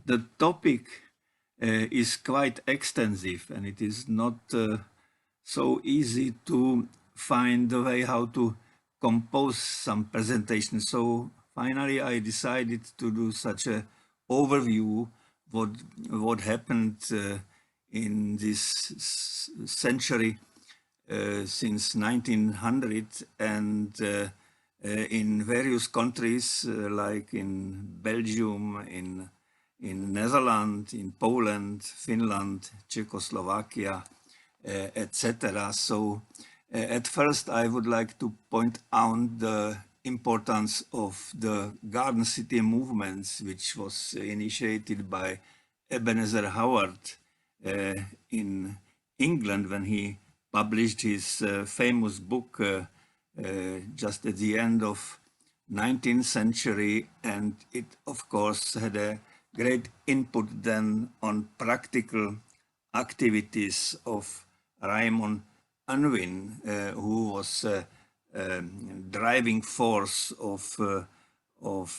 the topic is quite extensive, and it is not so easy to find a way how to compose some presentation. So finally, I decided to do such a overview what happened in this century since 1900 and in various countries like in Belgium, in Netherlands, in Poland, Finland, Czechoslovakia, etc. So at first I would like to point out the importance of the garden city movements, which was initiated by Ebenezer Howard in England when he published his famous book just at the end of 19th century, and it of course had a great input then on practical activities of Raymond Unwin, who was driving force of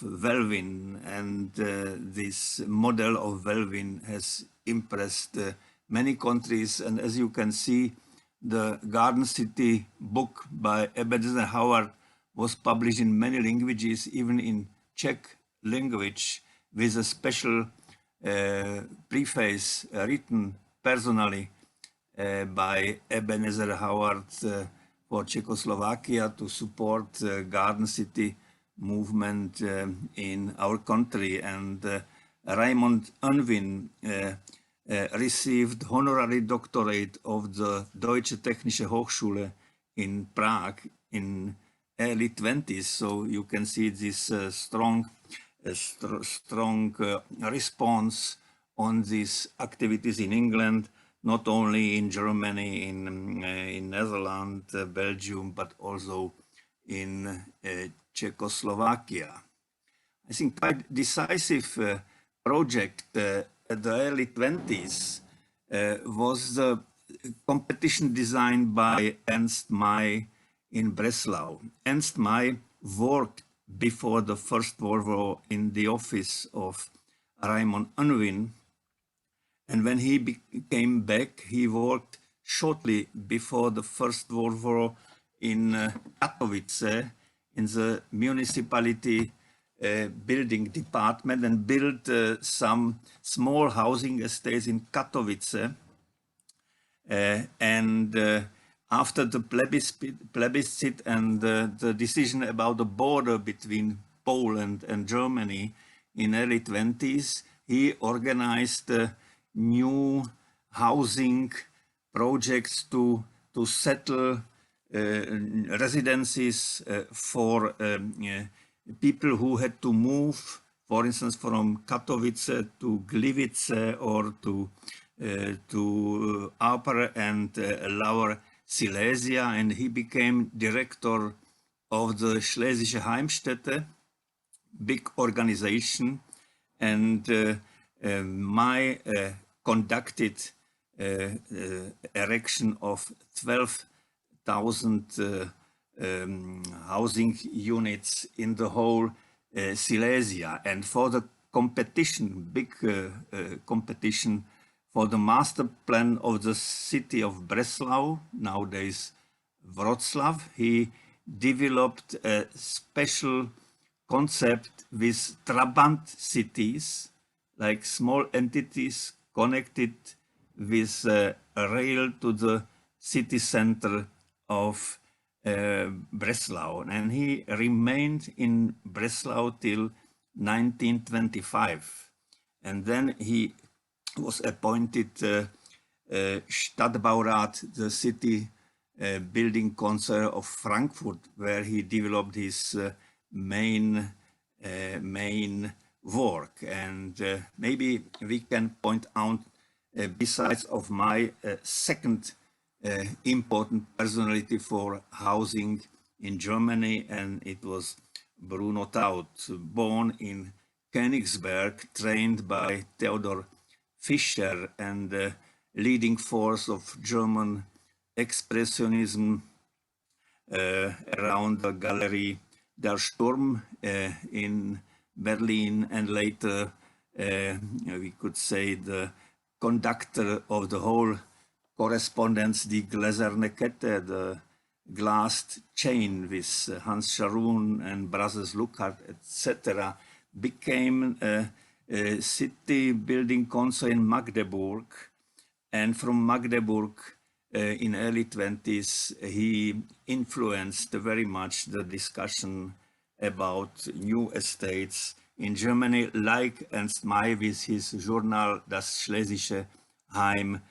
Welwyn, and this model of Welwyn has impressed many countries. And as you can see, the Garden City book by Ebenezer Howard was published in many languages, even in Czech language, with a special preface written personally by Ebenezer Howard for Czechoslovakia to support Garden City movement in our country. And Raymond Unwin received honorary doctorate of the Deutsche Technische Hochschule in Prague in early 20s. So you can see this strong response on these activities in England, not only in Germany, in Netherlands, Belgium, but also in Czechoslovakia. I think quite decisive project at the early 20s was the competition designed by Ernst May in Breslau. Ernst May worked before the First World War in the office of Raymond Unwin, and when he came back, he worked shortly before the First World War in Katowice, in the municipality building department, and built some small housing estates in Katowice. After the plebiscite and the decision about the border between Poland and Germany in early 20s, he organized new housing projects to settle residences for people who had to move, for instance, from Katowice to Gliwice or to Upper and Lower Silesia, and he became director of the Schlesische Heimstätte, big organization, and May conducted erection of 12,000 housing units in the whole Silesia. And for the competition, big competition for the master plan of the city of Breslau, nowadays Wrocław, he developed a special concept with Trabant cities, like small entities connected with a rail to the city center of Breslau. And he remained in Breslau till 1925. And then he was appointed Stadtbaurat, the city building concern of Frankfurt, where he developed his main work. And maybe we can point out, besides of my second important personality for housing in Germany, and it was Bruno Taut, born in Königsberg, trained by Theodor Fischer, and leading force of German expressionism around the Galerie Der Sturm in Berlin, and later we could say, the conductor of the whole correspondence, the Gläserne Kette, the glass chain with Hans Scharoun and brothers Luckhard, etc., became a city building council in Magdeburg. And from Magdeburg, in early 20s, he influenced very much the discussion about new estates in Germany, like Ernst May with his journal Das Schlesische Heim,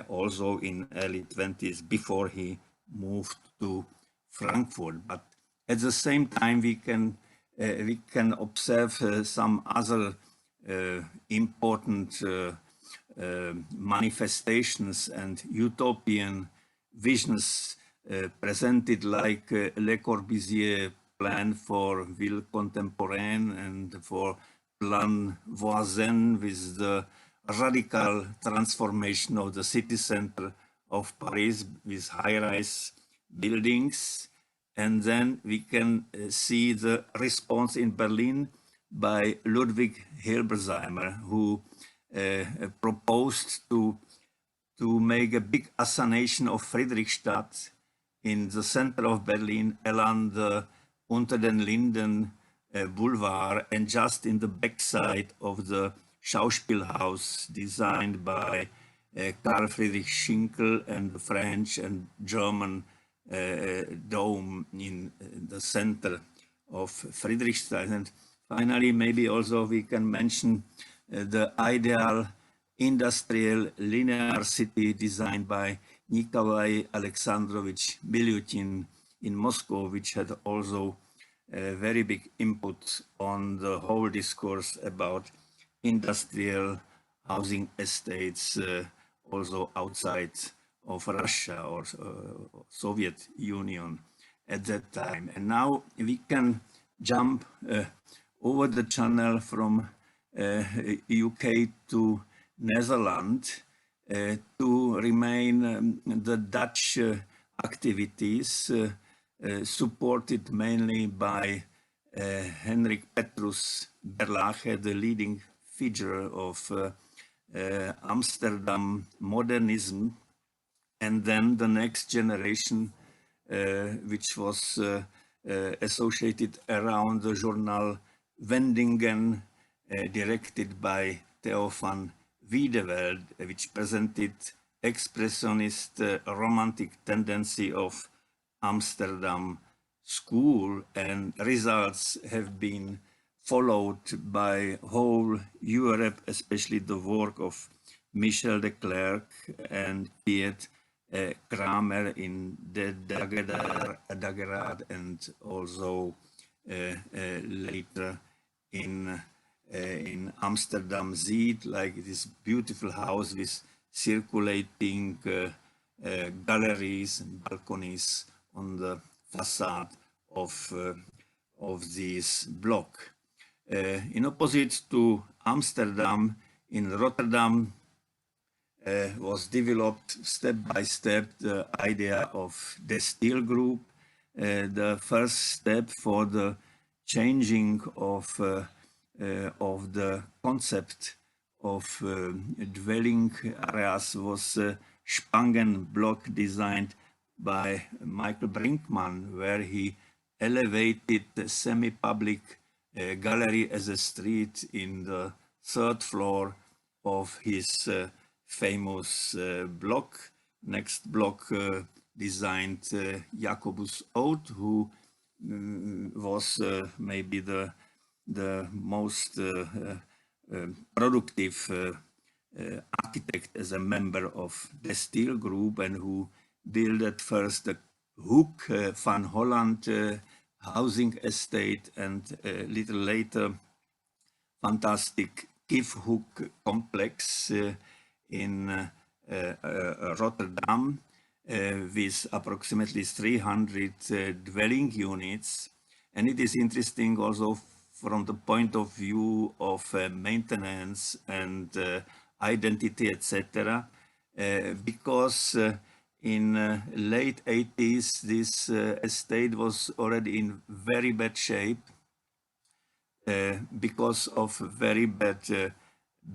also in early 20s, before he moved to Frankfurt. But at the same time, we can observe some other important manifestations and utopian visions presented, like Le Corbusier plan for ville contemporaine and for plan voisin, with the radical transformation of the city center of Paris with high-rise buildings. And then we can see the response in Berlin by Ludwig Hilberseimer, who proposed to make a big assignation of Friedrichstadt in the center of Berlin along the Unter den Linden Boulevard, and just in the backside of the Schauspielhaus designed by Karl Friedrich Schinkel and the French and German dome in the center of Friedrichstadt. And finally, maybe also we can mention the ideal industrial linear city designed by Nikolai Alexandrovich Milutin in Moscow, which had also a very big input on the whole discourse about industrial housing estates, also outside of Russia or Soviet Union at that time. And now we can jump over the channel from UK to Netherlands to remain the Dutch activities, supported mainly by Henrik Petrus Berlage, the leading figure of Amsterdam modernism, and then the next generation, which was associated around the journal Wendingen, directed by Theo van Wiedeweld, which presented expressionist romantic tendency of Amsterdam school, and results have been followed by whole Europe, especially the work of Michel de Clercq and Piet Kramer in the Dageraad, and also later in Amsterdam Zuid, like this beautiful house with circulating galleries and balconies on the facade of this block. In opposite to Amsterdam, in Rotterdam was developed step by step the idea of the steel group, the first step for the changing of the concept of dwelling areas was Spangen block, designed by Michael Brinkmann, where he elevated the semi-public gallery as a street in the third floor of his famous block. Next block designed Jacobus Oud, who was maybe the most productive architect as a member of the steel group, and who built at first the Hoek van Holland housing estate, and a little later fantastic Kifhoek complex in Rotterdam with approximately 300 dwelling units. And it is interesting also from the point of view of maintenance and identity, etc., because in late 80s this estate was already in very bad shape. because of very bad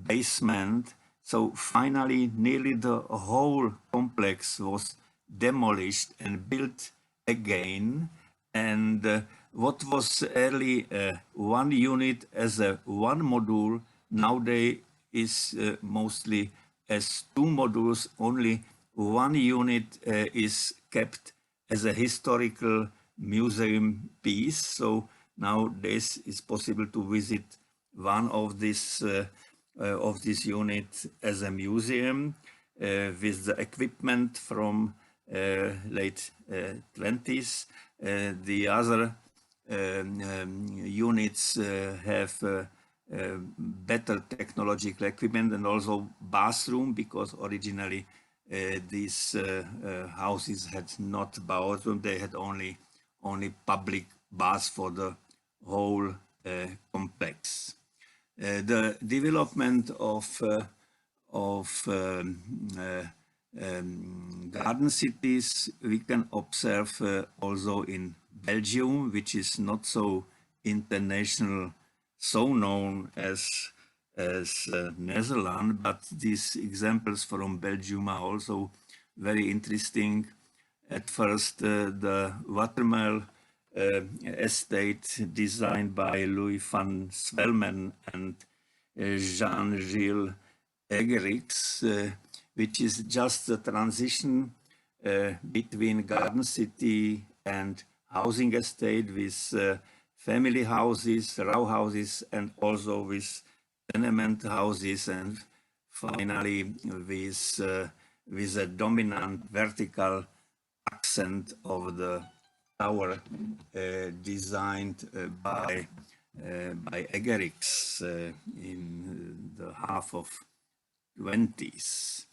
basement. So finally, nearly the whole complex was demolished and built again. And what was early one unit as a one module, nowadays is mostly as two modules. Only one unit is kept as a historical museum piece. So nowadays it's possible to visit one of this unit as a museum with the equipment from late 20s. The other units have better technological equipment and also bathroom, because originally these houses had not bathroom. They had only public baths for the whole complex. The development of garden cities we can observe also in Belgium, which is not so international, so known as Netherlands, but these examples from Belgium are also very interesting. At first, the Watermel Estate, designed by Louis van Zwelmen and Jean-Gilles Eggerix, which is just the transition between garden city and housing estate, with family houses, row houses, and also with tenement houses, and finally with a dominant vertical accent of the tower designed by Eggerix in the half of 20s.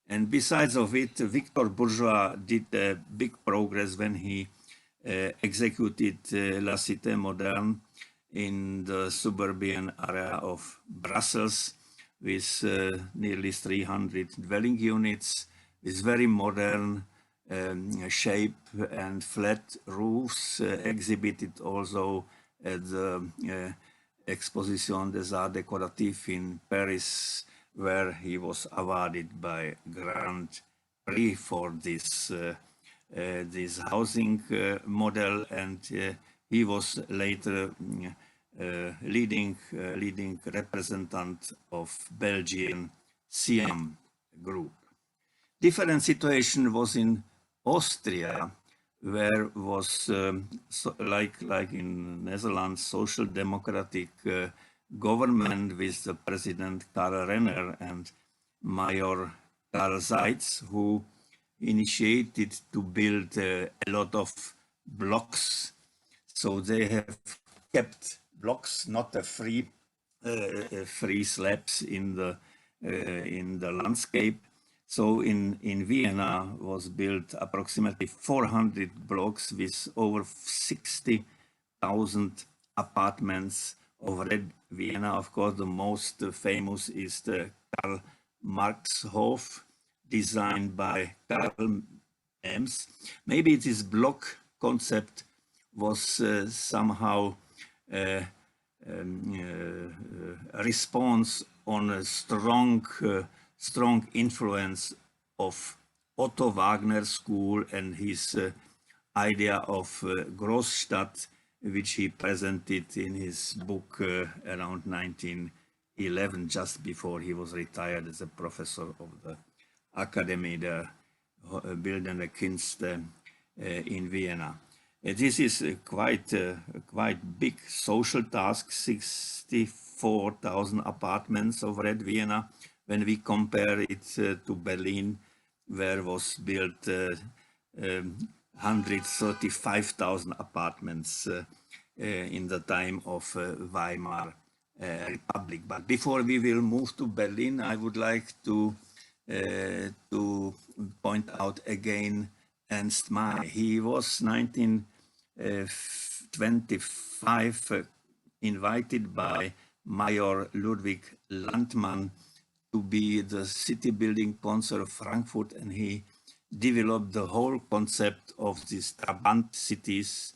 And besides of it, Victor Bourgeois did big progress when he executed La Cité Moderne in the suburban area of Brussels, with nearly 300 dwelling units, with very modern shape and flat roofs, exhibited also at the Exposition des Arts Décoratifs in Paris, where he was awarded by Grand Prix for this housing model, and he was later leading representative of Belgian Siem group. Different situation was in Austria, where was like in Netherlands, social democratic government with the president Karl Renner and Mayor Karl Seitz, who initiated to build a lot of blocks. So they have kept blocks, not a free slabs in the landscape. So in Vienna was built approximately 400 blocks with over 60,000 apartments of Red Vienna. Of course, the most famous is the Karl Marx Hof, designed by Karl Marx. Maybe this block concept was somehow a response on a strong influence of Otto Wagner school and his idea of Großstadt, which he presented in his book around 1911, just before he was retired as a professor of the Academy der Bildende Künste in Vienna. This is quite big social task, 64,000 apartments of Red Vienna, when we compare it to Berlin, where was built 135,000 apartments in the time of Weimar Republic. But before we will move to Berlin, I would like to point out again Ernst May. He was 1925 invited by Mayor Ludwig Landmann to be the city building council of Frankfurt, and he developed the whole concept of these Trabant cities,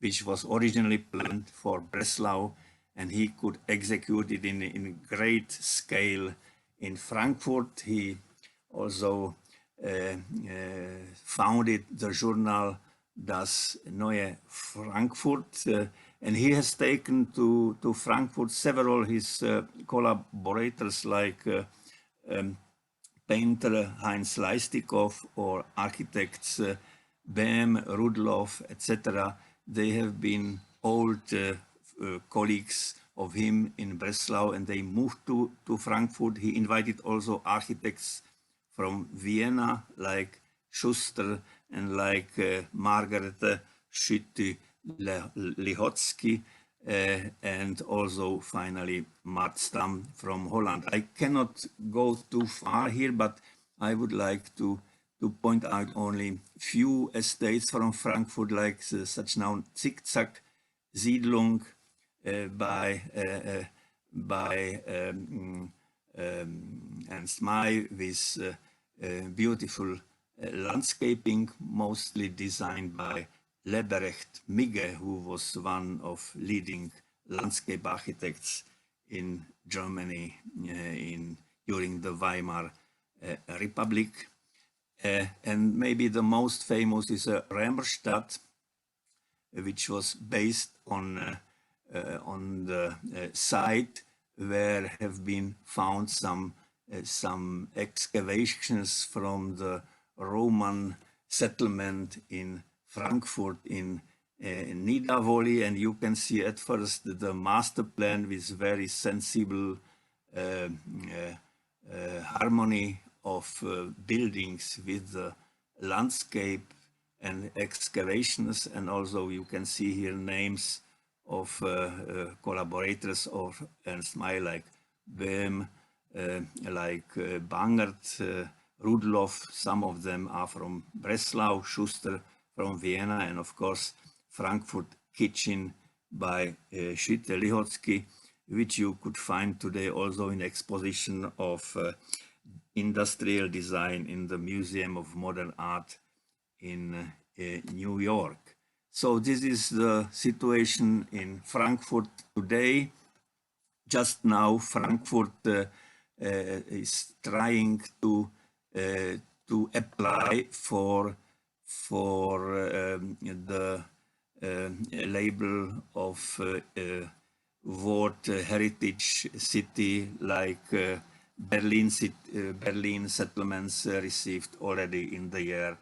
which was originally planned for Breslau and he could execute it in great scale in Frankfurt. He also founded the journal Das Neue Frankfurt, and he has taken to Frankfurt several his collaborators like painter Heinz Leistikow or architects Behm, Rudloff, etc. They have been old colleagues of him in Breslau, and they moved to Frankfurt. He invited also architects from Vienna like Schuster and like Margaret Schütte-Lihotzky, and also finally Marstam from Holland. I cannot go too far here, but I would like to point out only few estates from Frankfurt, like such now Zickzack Siedlung by Ernst May, with beautiful landscaping, mostly designed by Leberecht Migge, who was one of leading landscape architects in Germany during the Weimar Republic. And maybe the most famous is Remerstadt, which was based on the site where have been found some excavations from the Roman settlement in Frankfurt in Niederwolli, and you can see at first the master plan with very sensible harmony of buildings with the landscape and excavations, and also you can see here names of collaborators of Ernst May like Böhm, like Bangert, Rudloff. Some of them are from Breslau, Schuster from Vienna, and of course Frankfurt Kitchen by Schütte-Lihotzky, which you could find today also in exposition of industrial design in the Museum of Modern Art in New York. So this is the situation in Frankfurt today. Just now Frankfurt is trying to apply for the label of World Heritage City, like Berlin settlements received already in the year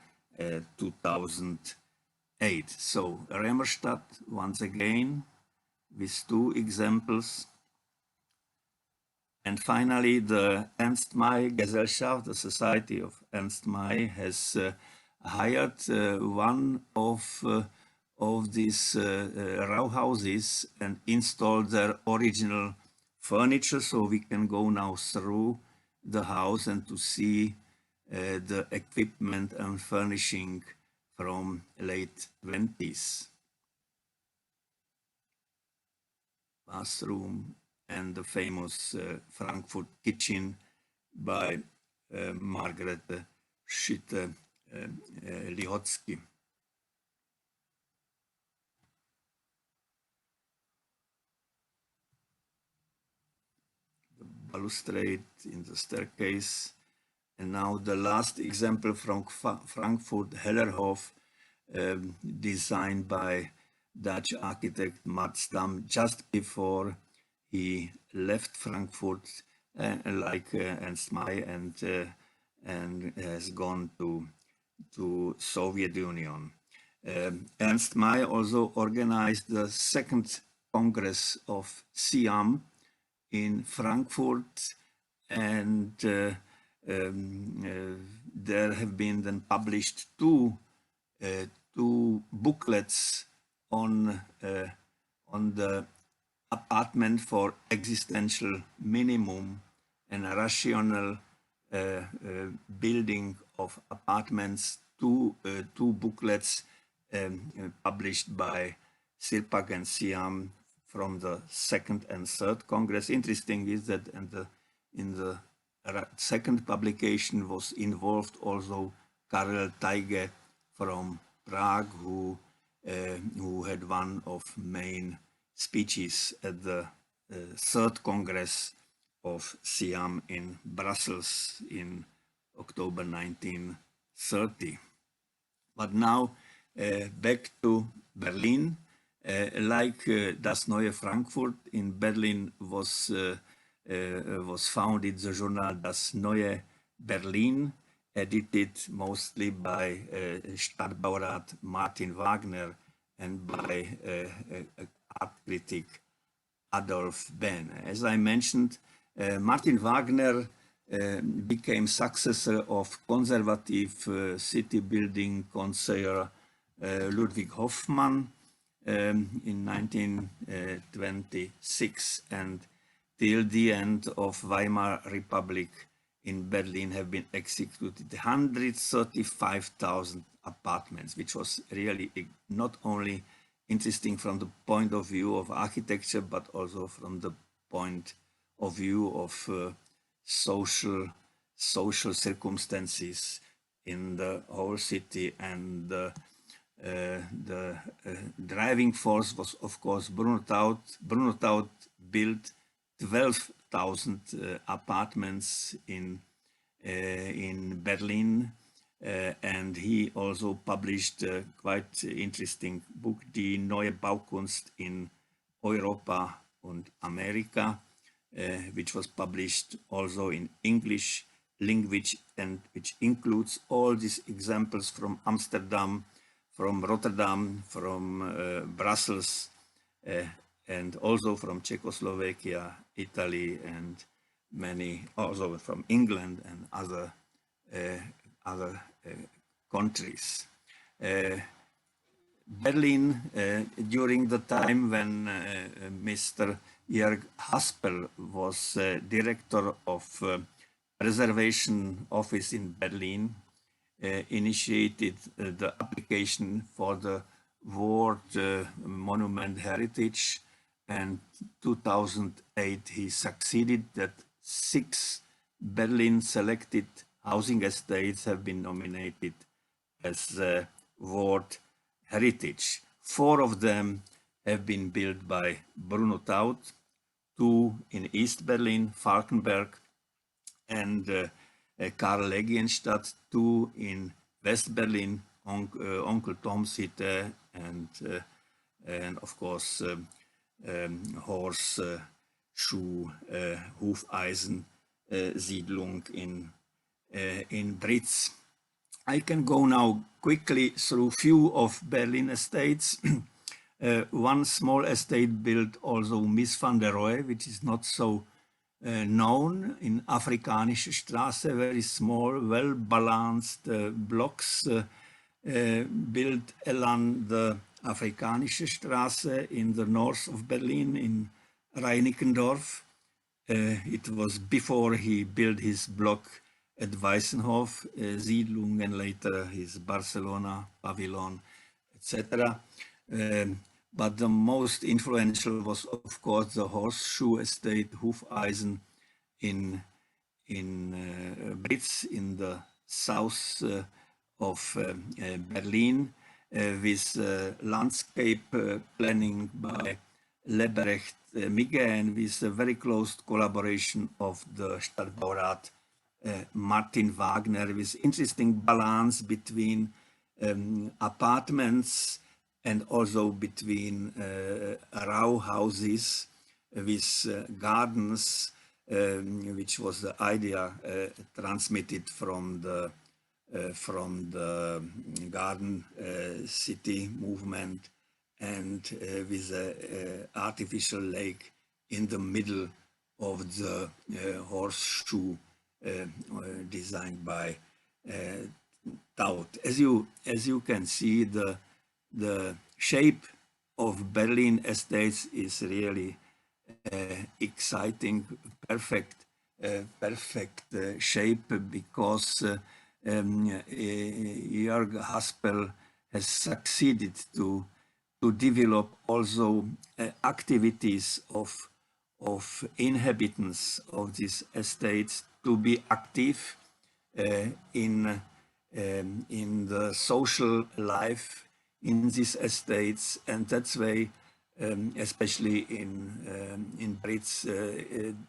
2008. So Remerstadt, once again, with two examples. And finally, the Ernst May Gesellschaft, the Society of Ernst May, has hired one of these row houses and installed their original furniture. So we can go now through the house and to see the equipment and furnishing from late 20s. Bathroom and the famous Frankfurt kitchen by Margaret Schütte-Lihotzky. The balustrade in the staircase. And now the last example from Frankfurt, Hellerhof, designed by Dutch architect Marstam just before he left Frankfurt, like Ernst May, and has gone to Soviet Union. Ernst May also organized the second Congress of Siam in Frankfurt, and there have been then published two booklets on the apartment for existential minimum and a rational building of apartments. Two booklets published by Sirpak and Siam from the second and third Congress. Interesting is that in the second publication was involved also Karel Teige from Prague, who had one of main speeches at the Third Congress of Siam in Brussels in October 1930. But now back to Berlin. Like Das Neue Frankfurt, in Berlin was founded the journal Das Neue Berlin, edited mostly by Stadtbaurat Martin Wagner and by art critic Adolf Behn. As I mentioned, Martin Wagner became successor of conservative city building conseiller Ludwig Hoffmann in 1926, and till the end of Weimar Republic in Berlin have been executed 135,000 apartments, which was really not only interesting from the point of view of architecture, but also from the point of view of social circumstances in the whole city. And the driving force was, of course, Bruno Taut. Bruno Taut built 12,000 apartments in Berlin, and he also published a quite interesting book, Die Neue Baukunst in Europa und Amerika, which was published also in English language, and which includes all these examples from Amsterdam, from Rotterdam, from Brussels, and also from Czechoslovakia, Italy, and many also from England and other countries. Berlin, during the time when Mr. Jörg Haspel was director of Preservation Office in Berlin, initiated the application for the World Monument Heritage, and 2008 he succeeded. That 6 Berlin selected housing estates have been nominated as World Heritage. 4 of them have been built by Bruno Taut, 2 in East Berlin, Falkenberg, and Karl Legienstadt, 2 in West Berlin, Onkel Tom's Hütte, and of course Horseshoe Hufeisen Siedlung in Britz. I can go now quickly through few of Berlin estates. One small estate built also Miss van der Rohe, which is not so known, in Afrikanische Straße, very small, well-balanced blocks built along the Afrikanische Straße in the north of Berlin, in Reinickendorf. It was before he built his block at Weissenhof, Siedlung, and later his Barcelona pavilion, etc. But the most influential was, of course, the Horseshoe Estate, Hufeisen, in Britz, in the south of Berlin, with landscape planning by Lebrecht Migge, and with a very close collaboration of the Stadtbaurat Martin Wagner, with interesting balance between apartments and also between row houses with gardens, which was the idea transmitted from the garden city movement, and with an artificial lake in the middle of the horseshoe designed by Taut. As you can see, the shape of Berlin estates is really exciting, perfect shape, because Jörg Haspel has succeeded to develop also activities of inhabitants of these estates to be active in the social life in these estates, and that's why especially in Brits,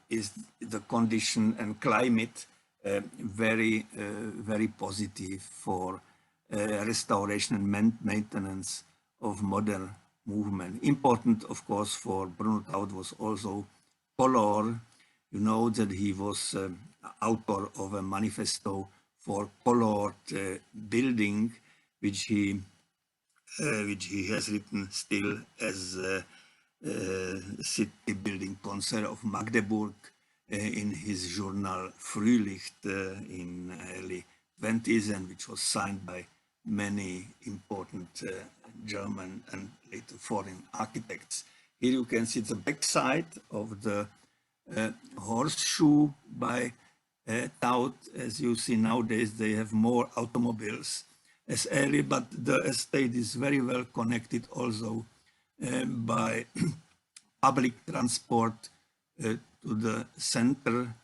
is the condition and climate very very positive for restoration and maintenance of modern movement. Important, of course, for Bruno Taut was also color. You know that he was author of a manifesto for colored building, which he has written still as city building concern of Magdeburg in his journal Frühlicht in early 20s, and which was signed by many important German and later foreign architects. Here you can see the backside of the horseshoe by Taut. As you see nowadays, they have more automobiles as early, but the estate is very well connected also by public transport to the center,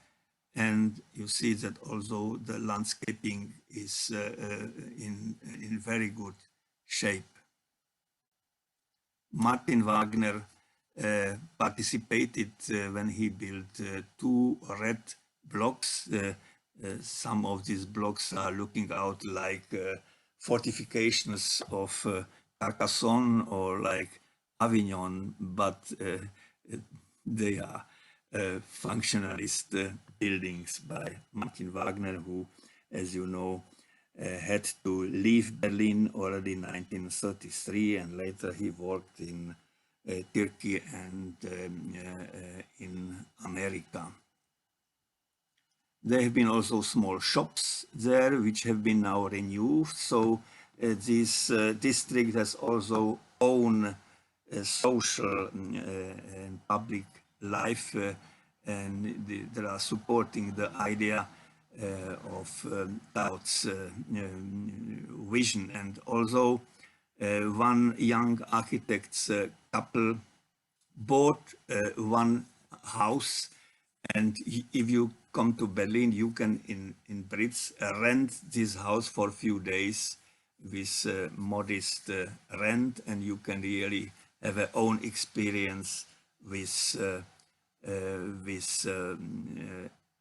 and you see that also the landscaping is in very good shape. Martin Wagner participated when he built 2 red blocks. Some of these blocks are looking out like fortifications of Carcassonne or like Avignon, but they are functionalist buildings by Martin Wagner, who, as you know, had to leave Berlin already in 1933, and later he worked in Turkey and in America. There have been also small shops there, which have been now renewed. So this district has also own social and public life, and they are supporting the idea of Taut's vision. And also one young architects couple bought one house, and if you come to Berlin, you can in Brits rent this house for a few days with modest rent, and you can really have a own experience with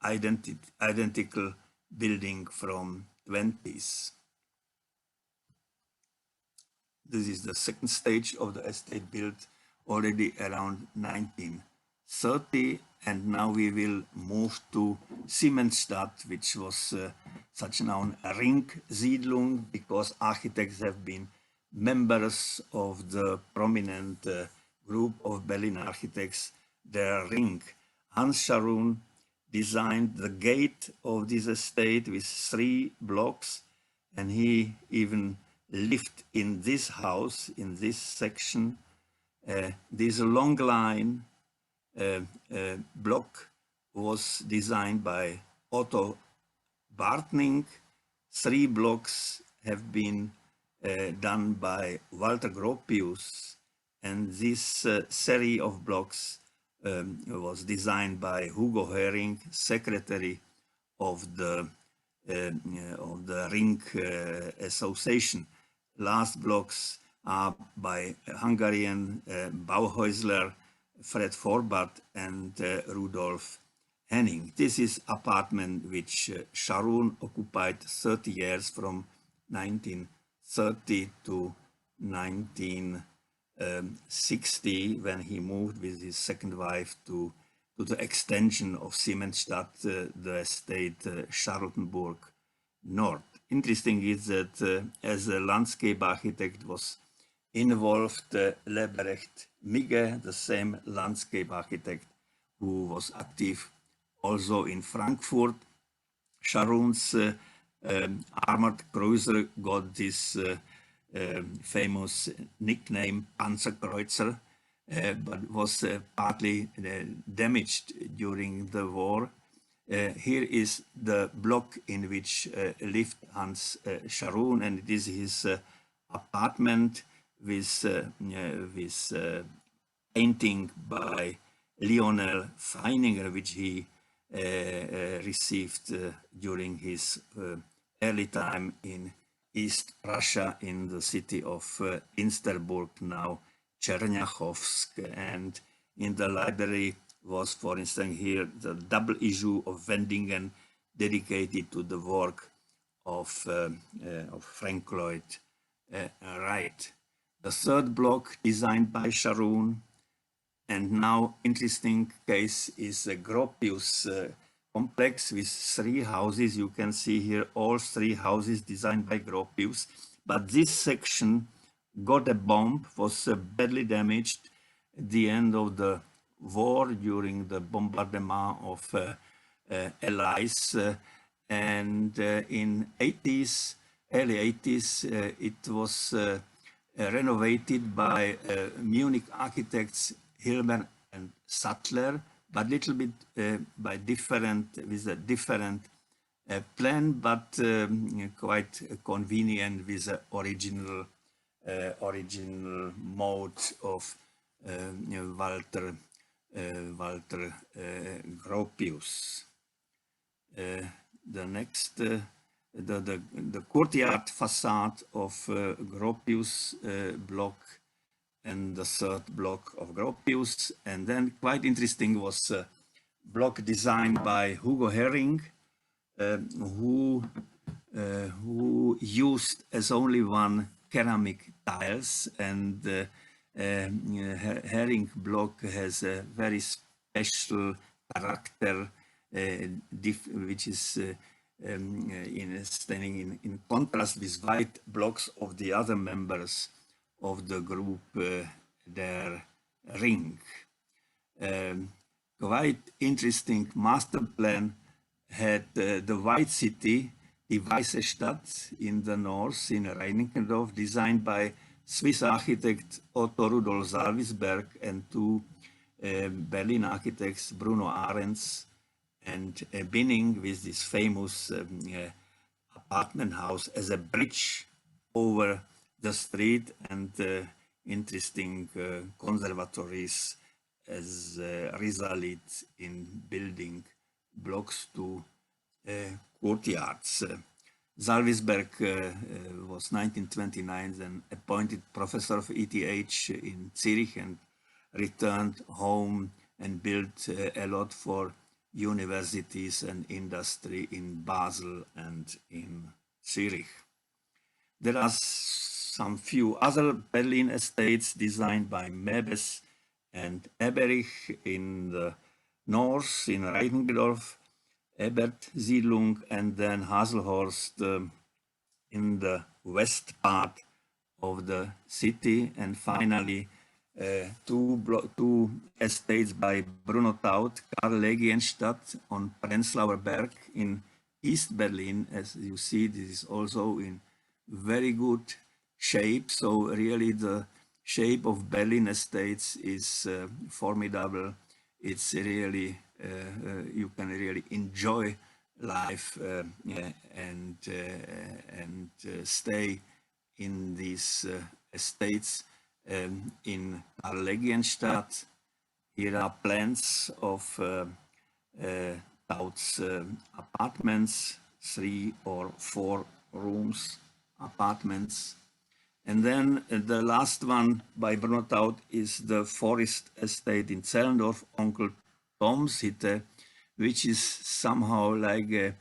identical building from 20s. This is the second stage of the estate, built already around 1930, and now we will move to Siemenstad, which was such known Ringsiedlung, because architects have been members of the prominent group of Berlin architects, the Ring. Hans Scharoun designed the gate of this estate with 3 blocks, and he even lived in this house, in this section. This long line block was designed by Otto Bartning. 3 blocks have been done by Walter Gropius, and this series of blocks was designed by Hugo Höring, secretary of the Ring Association. Last blocks are by Hungarian Bauhäusler Fred Forbart and Rudolf Henning. This is apartment which Scharoun occupied 30 years, from 1930 to 1960, when he moved with his second wife to the extension of Siemenstad, the estate Charlottenburg North. Interesting is that as a landscape architect was involved Lebrecht Migge, the same landscape architect who was active also in Frankfurt. Scharoun's armored cruiser got this famous nickname Panzerkreuzer, but was partly damaged during the war. Here is the block in which lived Hans Scharoun, and it is his apartment with painting by Lionel Feininger, which he received during his early time in East Prussia, in the city of Insterburg, now Chernyakhovsk, and in the library was, for instance, here the double issue of Wendingen dedicated to the work of Frank Lloyd Wright. The third block designed by Sharon, and now interesting case is the Gropius complex with 3 houses. You can see here all 3 houses designed by Gropius, but this section got a bomb, was badly damaged at the end of the war during the bombardment of Allies, and in early 80s, it was renovated by Munich architects Hilmer and Sattler, but little bit with a different plan, but quite convenient with the original mode of Walter Gropius. The next, the courtyard facade of Gropius block, and the third block of Gropius. And then quite interesting was a block designed by Hugo Herring, who used as only one ceramic tiles, and Herring block has a very special character, which is standing in contrast with white blocks of the other members of the group, their ring. Quite interesting master plan had the White City, the Weiße Stadt in the north, in Reinickendorf, designed by Swiss architect Otto Rudolf Salvisberg and 2 Berlin architects, Bruno Ahrens and Binning, with this famous apartment house as a bridge over the street, and interesting conservatories as result in building blocks to courtyards. Salvisberg was 1929 then appointed professor of ETH in Zurich and returned home and built a lot for universities and industry in Basel and in Zurich. There are some few other Berlin estates designed by Mebes and Eberich in the north, in Reinickendorf, Ebert Siedlung, and then Haselhorst in the west part of the city, and finally 2 estates by Bruno Taut, Karl Legienstadt on Prenzlauer Berg in East Berlin. As you see, this is also in very good shape. So really the shape of Berlin estates is formidable. It's really, you can really enjoy life and stay in these estates. In Karl Legienstadt, here are plans of Taut's apartments, 3 or 4 rooms apartments. And then the last one by Bruno Taut is the forest estate in Zellendorf, Uncle Tom's Hütte, which is somehow like a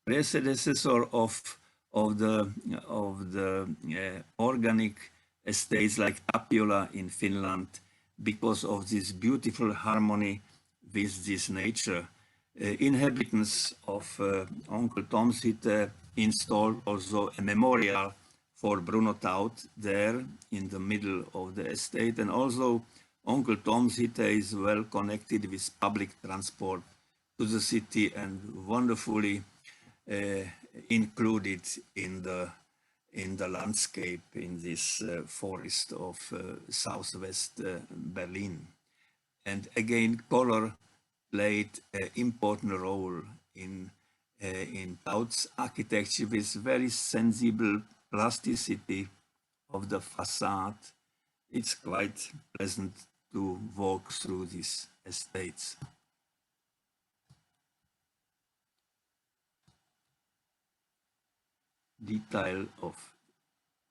predecessor of the organic estates like Tapiola in Finland, because of this beautiful harmony with this nature. Inhabitants of Uncle Tom's Hütte installed also a memorial for Bruno Taut there in the middle of the estate, and also Uncle Tom's Hütte is well connected with public transport to the city and wonderfully included in the landscape in this forest of southwest Berlin. And again, color played an important role in Taut's architecture, with very sensible plasticity of the facade. It's quite pleasant to walk through these estates. Detail of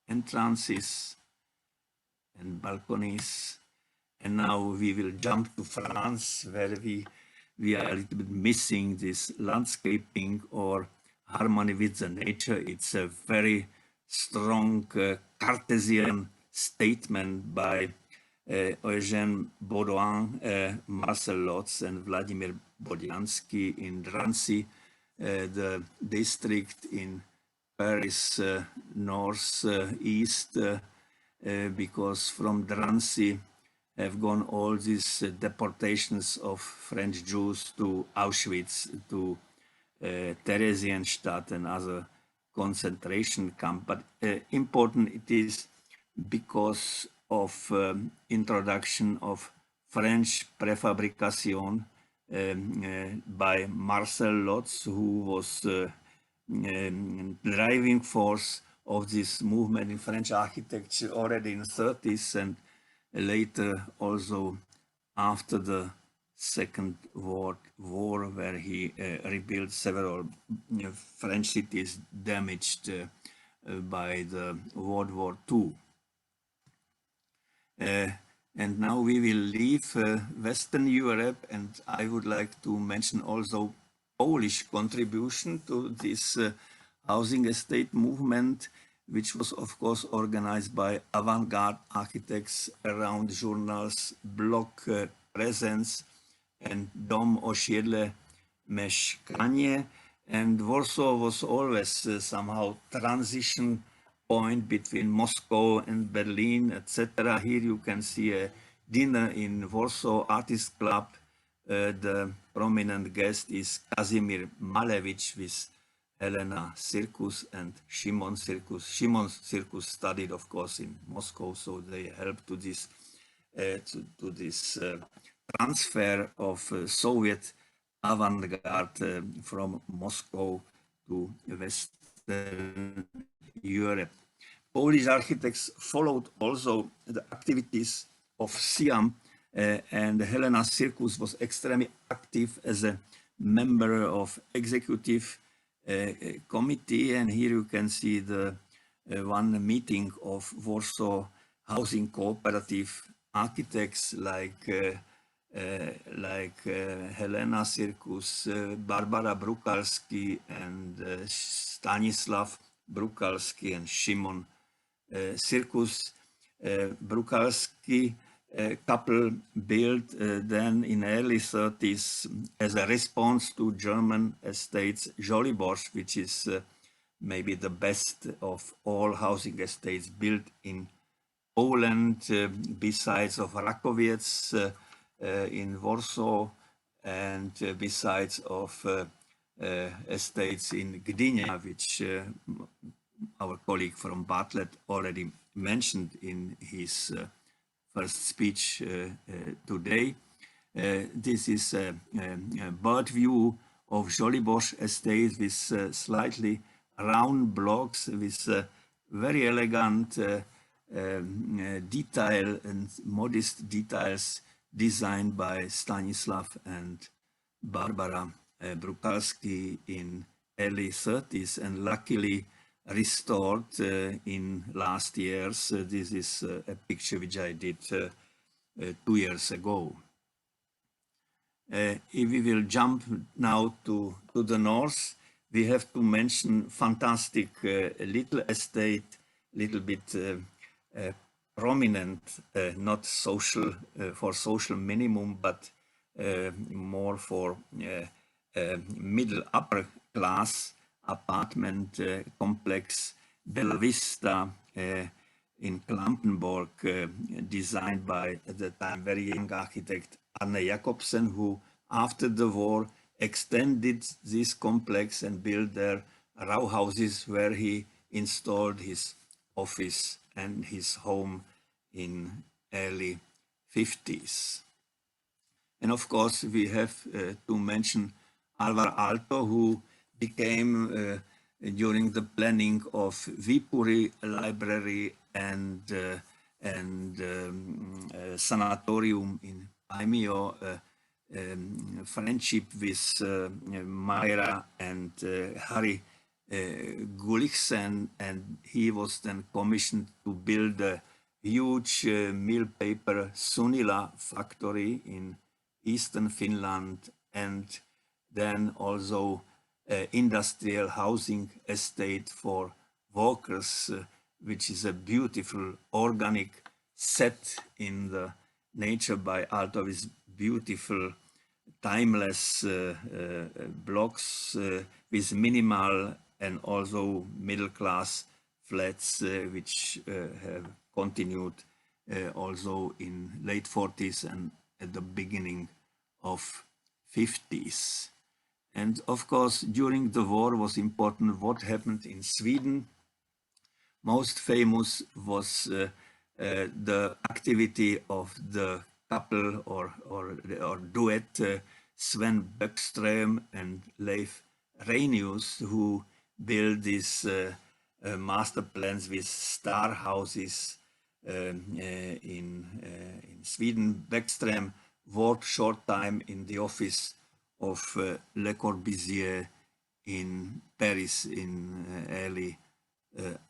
entrances, and balconies. And now we will jump to France, where we are a little bit missing this landscaping or harmony with the nature. It's a very strong Cartesian statement by Eugène Baudouin, Marcel Lotz, and Vladimir Bodiansky in Drancy, the district in Paris, northeast, because from Drancy have gone all these deportations of French Jews to Auschwitz, to Theresienstadt and other concentration camp. But important it is because of introduction of French prefabrication by Marcel Lotz, who was driving force of this movement in French architecture already in the 30s and later also after the Second World War, where he rebuilt several French cities damaged by the World War II. And now we will leave Western Europe, and I would like to mention also Polish contribution to this housing estate movement, which was of course organized by avant-garde architects around journals Blok Presence and Dom Osiedle Mieszkanie. And Warsaw was always somehow transition point between Moscow and Berlin, etc. Here you can see a dinner in Warsaw Artist Club. The prominent guest is Kazimir Malevich with Helena Circus and Szymon Circus. Szymon Circus studied, of course, in Moscow, so they helped to this transfer of Soviet avant-garde from Moscow to Western Europe. Polish architects followed also the activities of Siam, and Helena Circus was extremely active as a member of executive committee. And here you can see the one meeting of Warsaw Housing Cooperative architects like Helena Circus, Barbara Brukalski, and Stanislav Brukalski and Szymon Circus. Brukalski couple built then in early 30s as a response to German estates Żoliborz, which is maybe the best of all housing estates built in Poland, besides of Rakowiec in Warsaw, and besides of estates in Gdynia, which our colleague from Bartlett already mentioned in his first speech today. This is a bird view of Żoliborz estate with slightly round blocks with very elegant detail and modest details designed by Stanislav and Barbara Brukalski in early 30s and luckily restored in last years. This is a picture which I did 2 years ago. If we will jump now to the north, we have to mention fantastic little estate, little bit prominent, not social for social minimum, but more for middle upper class apartment complex Bella Vista in Klampenborg, designed by at the time very young architect Arne Jacobsen, who after the war extended this complex and built their row houses where he installed his office and his home in early 50s. And of course we have to mention Alvar Aalto, who became during the planning of Viipuri Library and sanatorium in Paimio, friendship with Mayra and Harry Gulliksen, and he was then commissioned to build a huge mill paper Sunila factory in eastern Finland, and then also industrial housing estate for workers, which is a beautiful organic set in the nature by Aalto with beautiful timeless blocks with minimal and also middle class flats which have continued also in late 40s and at the beginning of 50s. And of course, during the war was important what happened in Sweden. Most famous was the activity of the couple or duet Sven Bäckström and Leif Reinius, who built these master plans with star houses in Sweden. Bäckström worked short time in the office of Le Corbusier in Paris in early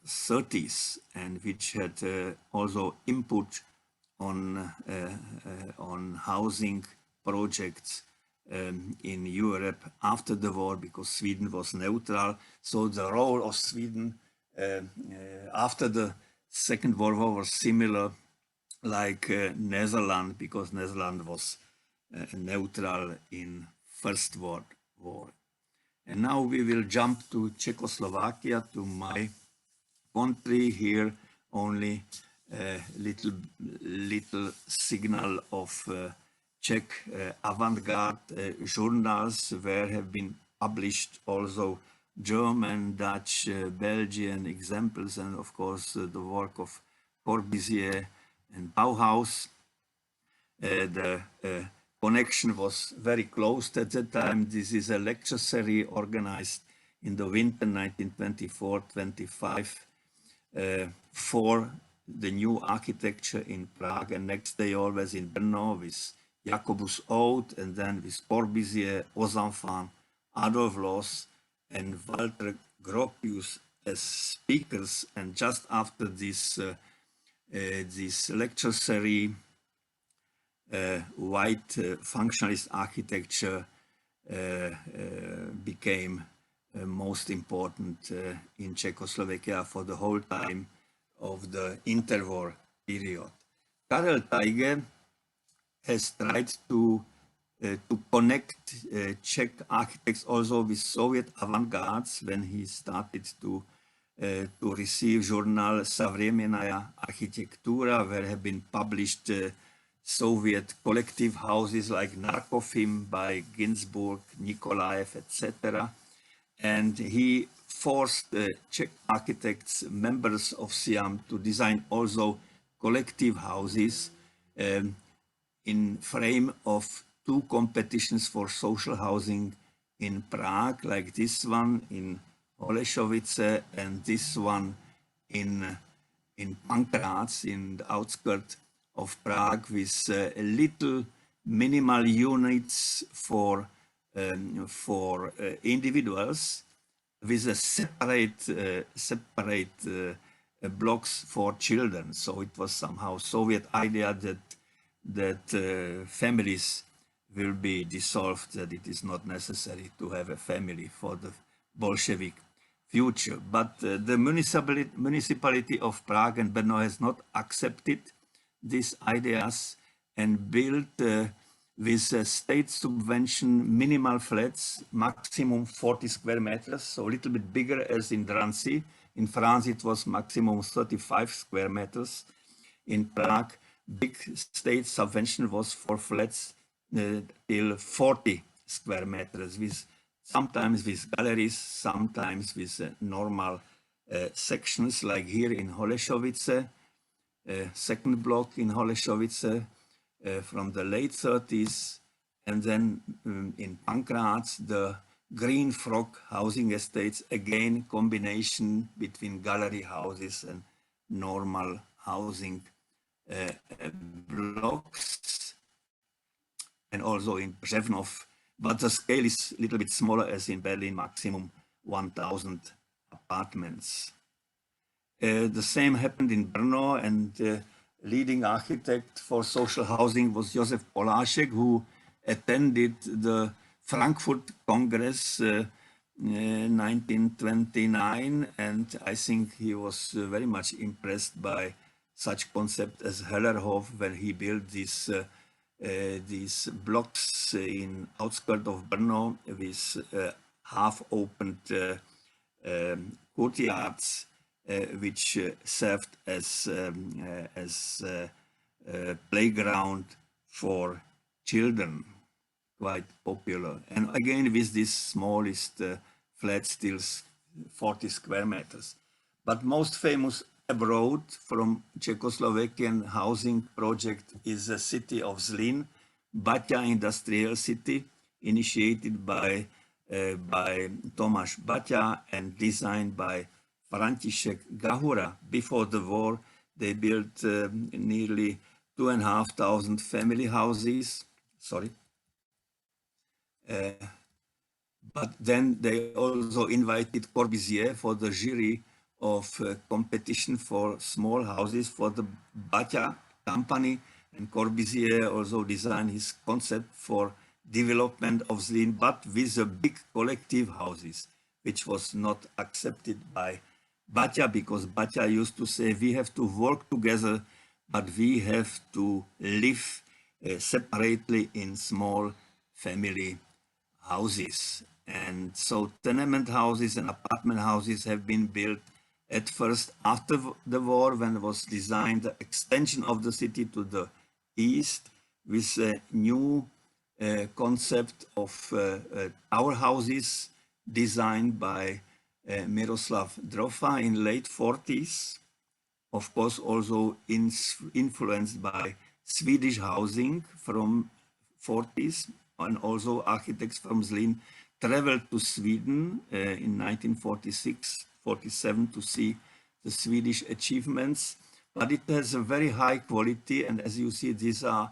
30s, and which had also input on housing projects in Europe after the war, because Sweden was neutral. So the role of Sweden after the Second World War was similar like Netherlands, because Netherlands was neutral in First World War. And now we will jump to Czechoslovakia, to my country. Here only a little signal of Czech avant-garde journals, where have been published also German, Dutch, Belgian examples, and of course the work of Corbusier and Bauhaus. The connection was very close at that time. This is a lecture series organized in the winter 1924-25 for the new architecture in Prague, and next day always in Brno with Jacobus Oud, and then with Corbusier, Ozanfan, Adolf Loos and Walter Gropius as speakers. And just after this this lecture series, white functionalist architecture became most important in Czechoslovakia for the whole time of the interwar period. Karel Teige has tried to connect Czech architects also with Soviet avant-gardes when he started to receive journal Savremenная architektura, where have been published Soviet collective houses like Narkofim by Ginsburg, Nikolaev, etc. And he forced Czech architects, members of Siam, to design also collective houses in frame of two competitions for social housing in Prague, like this one in Holešovice and this one in Pankráč, in the outskirts of Prague, with little minimal units for individuals, with a separate blocks for children. So it was somehow Soviet idea that families will be dissolved, that it is not necessary to have a family for the Bolshevik future. But the municipality of Prague and Brno has not accepted these ideas and built with state subvention minimal flats, maximum 40 square meters, so a little bit bigger as in Drancy. In France it was maximum 35 square meters. In Prague, big state subvention was for flats till 40 square meters, with sometimes with galleries, sometimes with normal sections, like here in Holešovice, second block in Holešovice from the late 30s, and then in Pankráč, the Green Frog housing estates, again combination between gallery houses and normal housing blocks, and also in Břevnov, but the scale is a little bit smaller as in Berlin, maximum 1,000 apartments. The same happened in Brno, and leading architect for social housing was Josef Polášek, who attended the Frankfurt Congress 1929, and I think he was very much impressed by such concept as Hellerhof, where he built these blocks in outskirts of Brno with half-opened courtyards, which served as playground for children, quite popular. And again, with this smallest flat, still 40 square meters. But most famous abroad from Czechoslovakian housing project is the city of Zlín, Baťa industrial city, initiated by Tomáš Baťa and designed by František Gahura. Before the war, they built nearly 2,500 family houses. Sorry. But then they also invited Corbusier for the jury of competition for small houses for the Baťa company, and Corbusier also designed his concept for development of Zlín, but with a big collective houses, which was not accepted by Baťa, because Baťa used to say we have to work together, but we have to live separately in small family houses. And so tenement houses and apartment houses have been built at first after the war, when was designed the extension of the city to the east with a new concept of tower houses designed by Miroslav Drofa in late 40s. Of course, also influenced by Swedish housing from 40s, and also architects from Zlín traveled to Sweden in 1946-47 to see the Swedish achievements. But it has a very high quality, and as you see, these are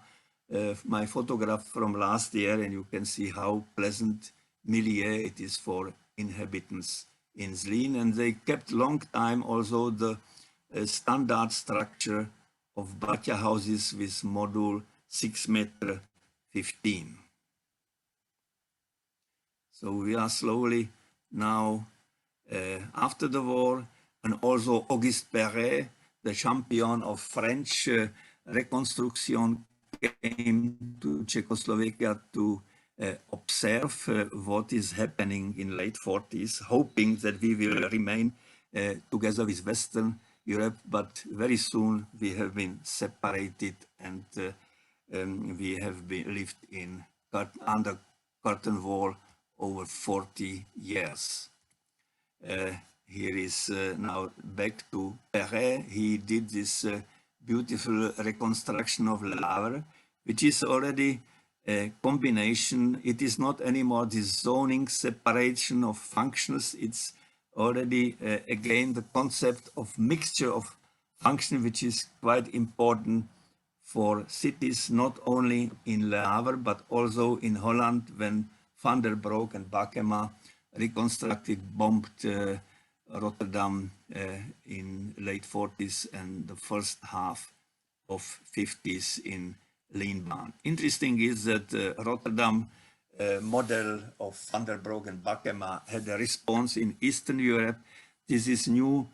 my photograph from last year, and you can see how pleasant milieu it is for inhabitants in Zlín. And they kept long time also the standard structure of Baťa houses with module 6.15 m. So we are slowly now after the war, and also Auguste Perret, the champion of French reconstruction, came to Czechoslovakia to observe what is happening in late 40s, hoping that we will remain together with Western Europe, but very soon we have been separated, and we have been lived in under curtain wall over 40 years. Here is now back to Perret. He did this beautiful reconstruction of Le Havre, which is already a combination. It is not anymore this zoning separation of functions. It's already again the concept of mixture of function, which is quite important for cities, not only in Le Havre, but also in Holland, when Van der Broek and Bakema reconstructed, bombed Rotterdam in late 40s and the first half of 50s in Lijnbaan. Interesting is that Rotterdam model of Van der Broek and Bakema had a response in Eastern Europe. This is new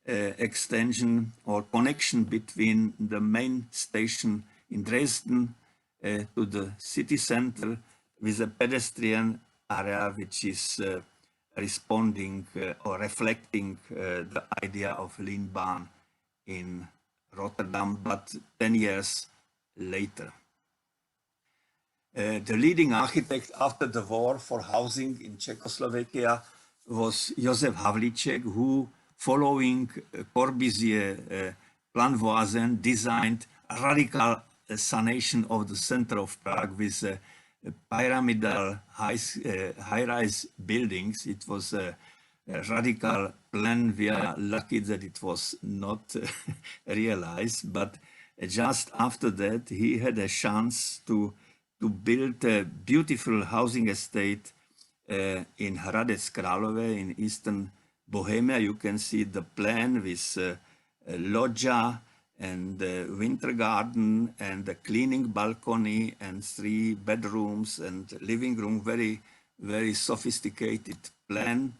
extension or connection between the main station in Dresden to the city center, with a pedestrian area which is responding or reflecting the idea of Lijnbaan in Rotterdam, but 10 years later. The leading architect after the war for housing in Czechoslovakia was Josef Havlíček, who, following Corbusier Plan Voisin, designed a radical sanation of the center of Prague with pyramidal high-rise buildings. It was a radical plan. We are lucky that it was not realized, but just after that he had a chance to build a beautiful housing estate in Hradec Králové in eastern Bohemia. You can see the plan with loggia and the winter garden and the cleaning balcony and 3 bedrooms and living room, very, very sophisticated plan,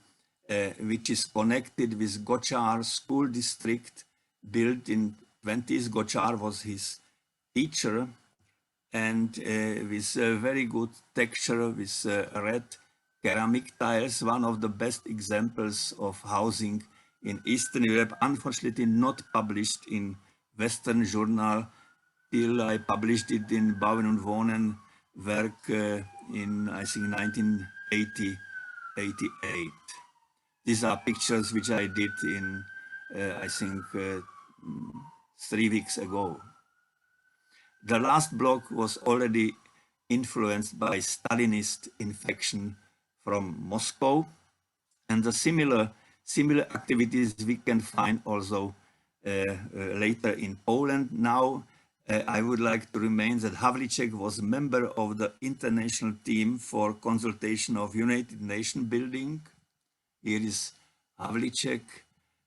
which is connected with Gochar school district, built in 20s. Gochar was his teacher, and with very good texture, with red ceramic tiles, one of the best examples of housing in Eastern Europe, unfortunately not published in Western journal till I published it in Bauen und Wohnen work in, I think, 1988. These are pictures which I did in, I think, 3 weeks ago. The last block was already influenced by Stalinist infection from Moscow, and the similar activities we can find also later in Poland. Now, I would like to remind that Havlicek was a member of the international team for consultation of United Nations building. Here is Havlicek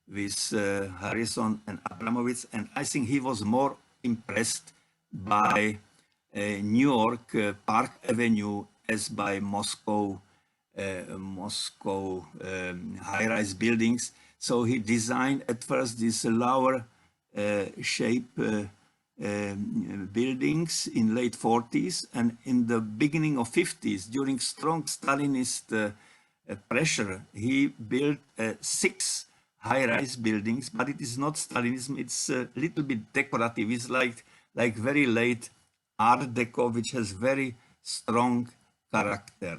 with Harrison and Abramovich, and I think he was more impressed by New York Park Avenue as by Moscow high-rise buildings. So he designed at first these lower shape buildings in late 40s, and in the beginning of 50s, during strong Stalinist pressure, he built 6 high-rise buildings, but it is not Stalinism, it's a little bit decorative. It's like very late Art Deco, which has very strong character.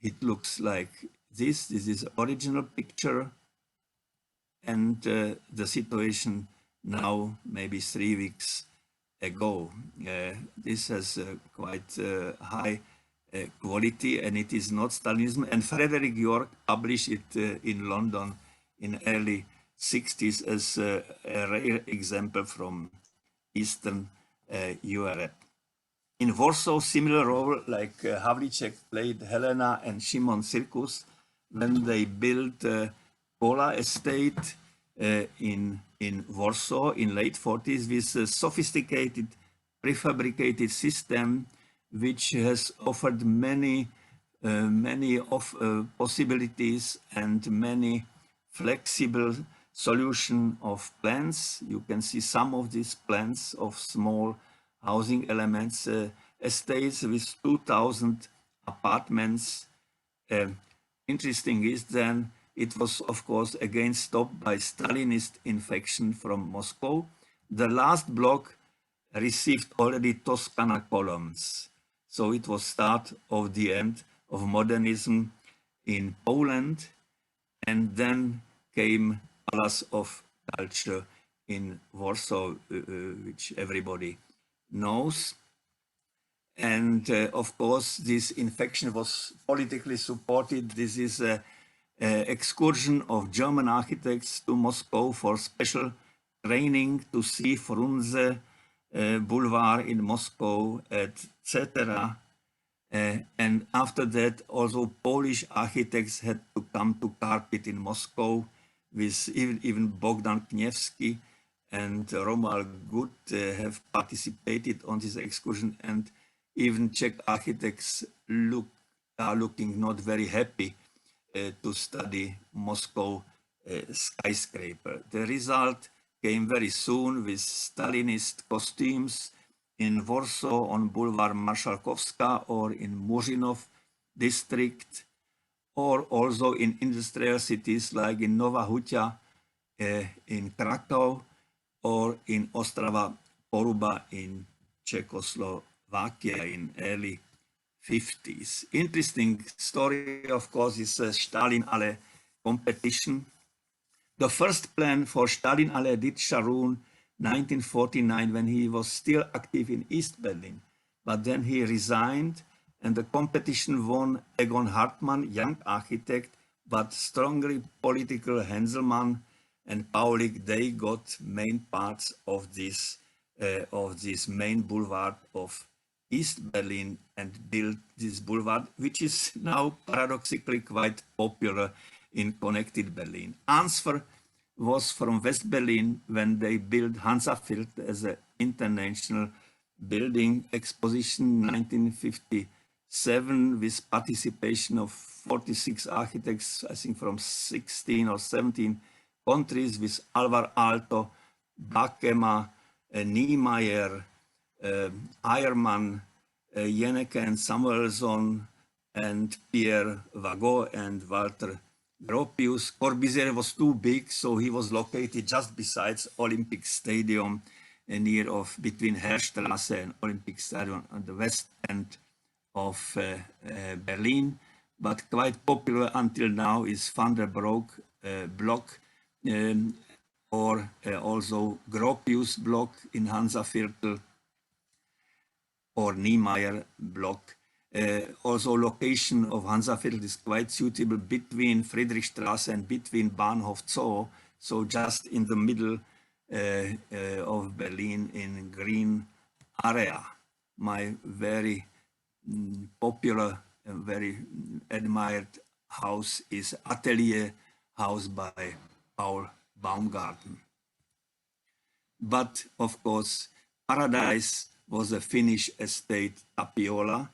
It looks like this. This is original picture, and the situation now, maybe 3 weeks ago. This has quite high quality, and it is not Stalinism. And Frederick York published it in London in early 60s as a rare example from Eastern Europe. In Warsaw, similar role like Havlicek played Helena and Szymon Circus when they built Watermel Estate in Warsaw in late 40s with a sophisticated prefabricated system which has offered many possibilities and many flexible solution of plans. You can see some of these plans of small housing elements, estates with 2,000 apartments. Interesting is then it was, of course, again stopped by Stalinist infection from Moscow. The last block received already Toscana columns. So it was start of the end of modernism in Poland, and then came Palace of Culture in Warsaw, which everybody knows. And of course, this infection was politically supported. This is an excursion of German architects to Moscow for special training to see Frunze Boulevard in Moscow, etc. And after that, also Polish architects had to come to carpet in Moscow, with even Bogdan Knievsky and Romuald Gut have participated on this excursion, and even Czech architects are looking not very happy to study Moscow skyscraper. The result came very soon with Stalinist costumes in Warsaw on Boulevard Marszałkowska or in Murzynów district, or also in industrial cities like in Nowa Huta in Krakow, or in Ostrava Poruba in Czechoslovakia in early 50s. Interesting story, of course, is Stalin Competition. The first plan for Stalin did Sharon 1949 when he was still active in East Berlin, but then he resigned, and the competition won Egon Hartmann, young architect, but strongly political Henselmann and Paulik. They got main parts of this main boulevard of East Berlin and built this boulevard, which is now paradoxically quite popular in connected Berlin. Answer was from West Berlin when they built Hansafeld as an international building exposition 1957 with participation of 46 architects, I think from 16 or 17 countries, with Alvar Aalto, Bakema, Niemeyer, Eiermann, Jennecke and Samuelson, and Pierre Vagot and Walter Gropius. Corbusier was too big, so he was located just besides Olympic Stadium, near of between Heerstraße and Olympic Stadium on the west end of Berlin. But quite popular until now is Van der Broek block, or also Gropius block in Hansaviertel, or Niemeyer block. Also location of Hansaviertel is quite suitable between Friedrichstraße and between Bahnhof Zoo, so just in the middle of Berlin in green area. My very popular and very admired house is Atelier House by Paul Baumgarten. But of course, Paradise was a Finnish estate, Tapiola,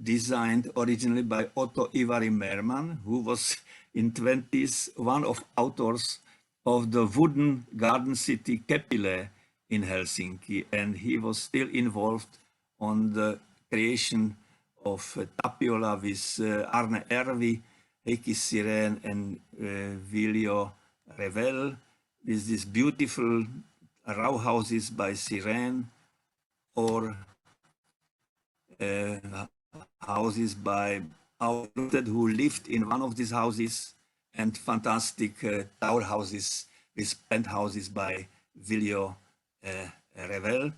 designed originally by Otto Ivari Merman, who was in 20s one of authors of the wooden garden city Kepile in Helsinki, and he was still involved on the creation of Tapiola with Arne Ervi, Heikki Sirén and Viljo Revel, with these beautiful row houses by Sirén, or houses by Aulted, who lived in one of these houses, and fantastic tower houses with penthouses by Viljo Revel.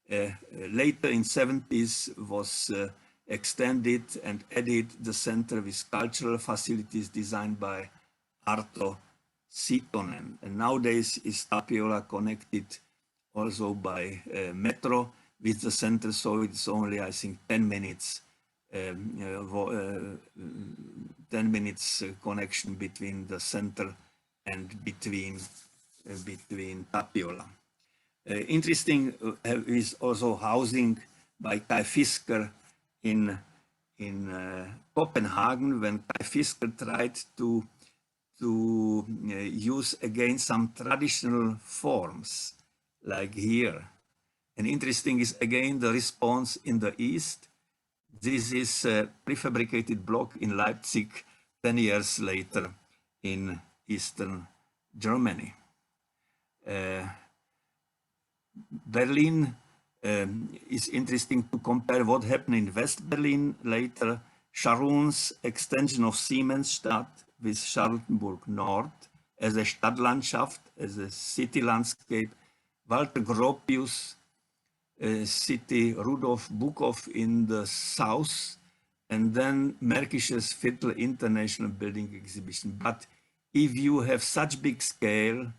Later in 70s was extended and added the center with cultural facilities designed by Arto Sitonen. And nowadays is Tapiola connected also by metro with the center, so it's only, I think, 10 minutes 10 minutes connection between the center and between Tapiola. Interesting is also housing by Kai Fisker in Copenhagen, when Kai Fisker tried to use again some traditional forms like here. And interesting is again the response in the East. This is a prefabricated block in Leipzig 10 years later in Eastern Germany. Berlin is interesting to compare what happened in West Berlin later. Scharun's extension of Siemenstad with Charlottenburg North as a Stadtlandschaft, as a city landscape. Walter Gropius city, Rudolf Bukow in the south, and then Märkisches Viertel International Building Exhibition. But if you have such big scale,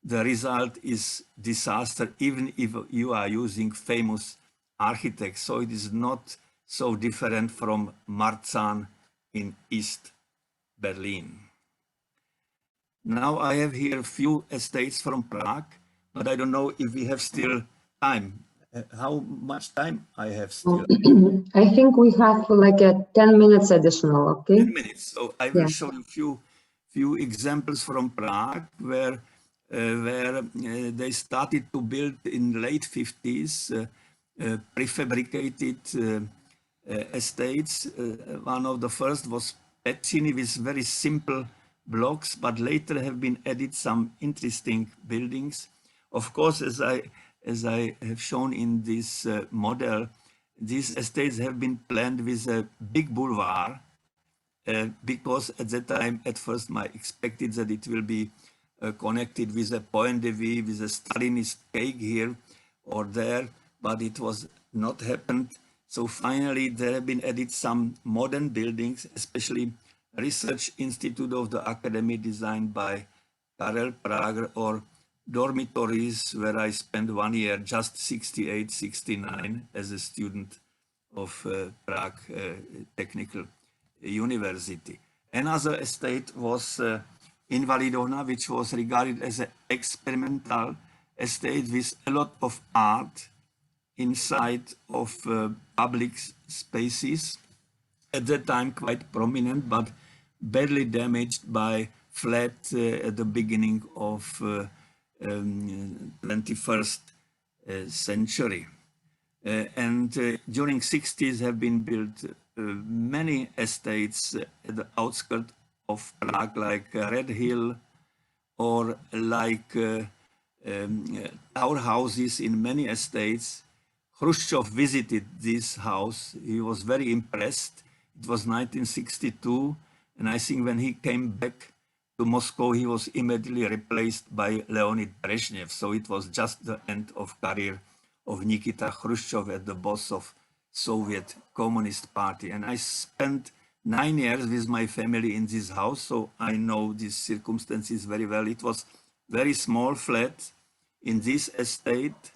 the result is disaster, even if you are using famous architects. So it is not so different from Marzahn in East Berlin. Now I have here a few estates from Prague, but I don't know if we have still time. How much time I have still? I think we have like 10 minutes additional, okay? 10 minutes. So I will show you few examples from Prague where they started to build in late 50s prefabricated estates. One of the first was Pezzini with very simple blocks, but later have been added some interesting buildings. Of course, as I have shown in this model, these estates have been planned with a big boulevard because at that time, at first, I expected that it will be connected with a point de vue, with a Stalinist cake here or there, but it was not happened. So finally, there have been added some modern buildings, especially Research Institute of the Academy designed by Karel Prager, or dormitories where I spent 1 year, just 68, 69 as a student of Prague Technical University. Another estate was Invalidovna, which was regarded as an experimental estate with a lot of art inside of public spaces, at that time quite prominent, but badly damaged by flood at the beginning of 21st century. And during 60s have been built many estates at the outskirts of Prague, like Red Hill, or like tower houses in many estates. Khrushchev visited this house. He was very impressed. It was 1962, and I think when he came back to Moscow, he was immediately replaced by Leonid Brezhnev. So it was just the end of career of Nikita Khrushchev as the boss of Soviet Communist Party. And I spent 9 years with my family in this house, so I know these circumstances very well. It was very small flat in this estate,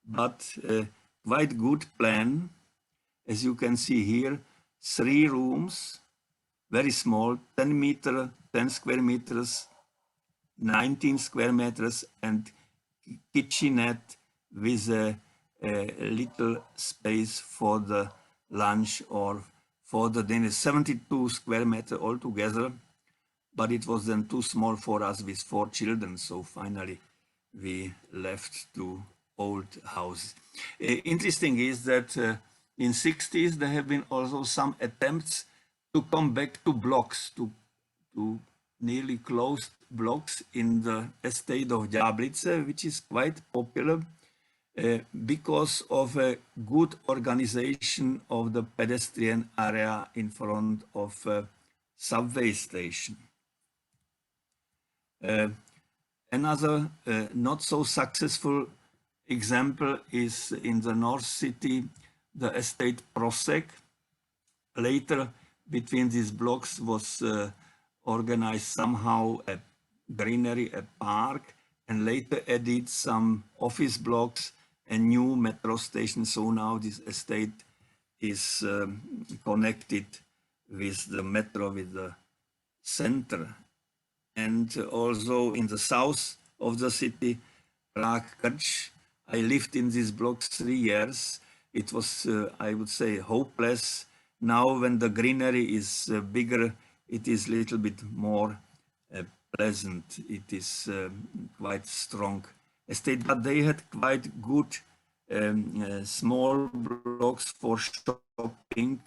but quite good plan. As you can see here, 3 rooms, very small, 10 square meters, 19 square meters, and kitchenette with a little space for the lunch or for the dinner. 72 square meters altogether, but it was then too small for us with 4 children. So finally we left to old house. Interesting is that in 60s there have been also some attempts to come back to blocks, to nearly closed blocks in the estate of Jablice, which is quite popular because of a good organization of the pedestrian area in front of a subway station. Another not so successful example is in the North City, the estate Prosek. Later, between these blocks was organized somehow a greenery, a park, and later added some office blocks and new metro station. So now this estate is connected with the metro, with the center. And also in the south of the city, Prague Krč, I lived in this block 3 years. It was, I would say, hopeless. Now when the greenery is bigger, it is a little bit more pleasant. It is quite strong estate, but they had quite good small blocks for shopping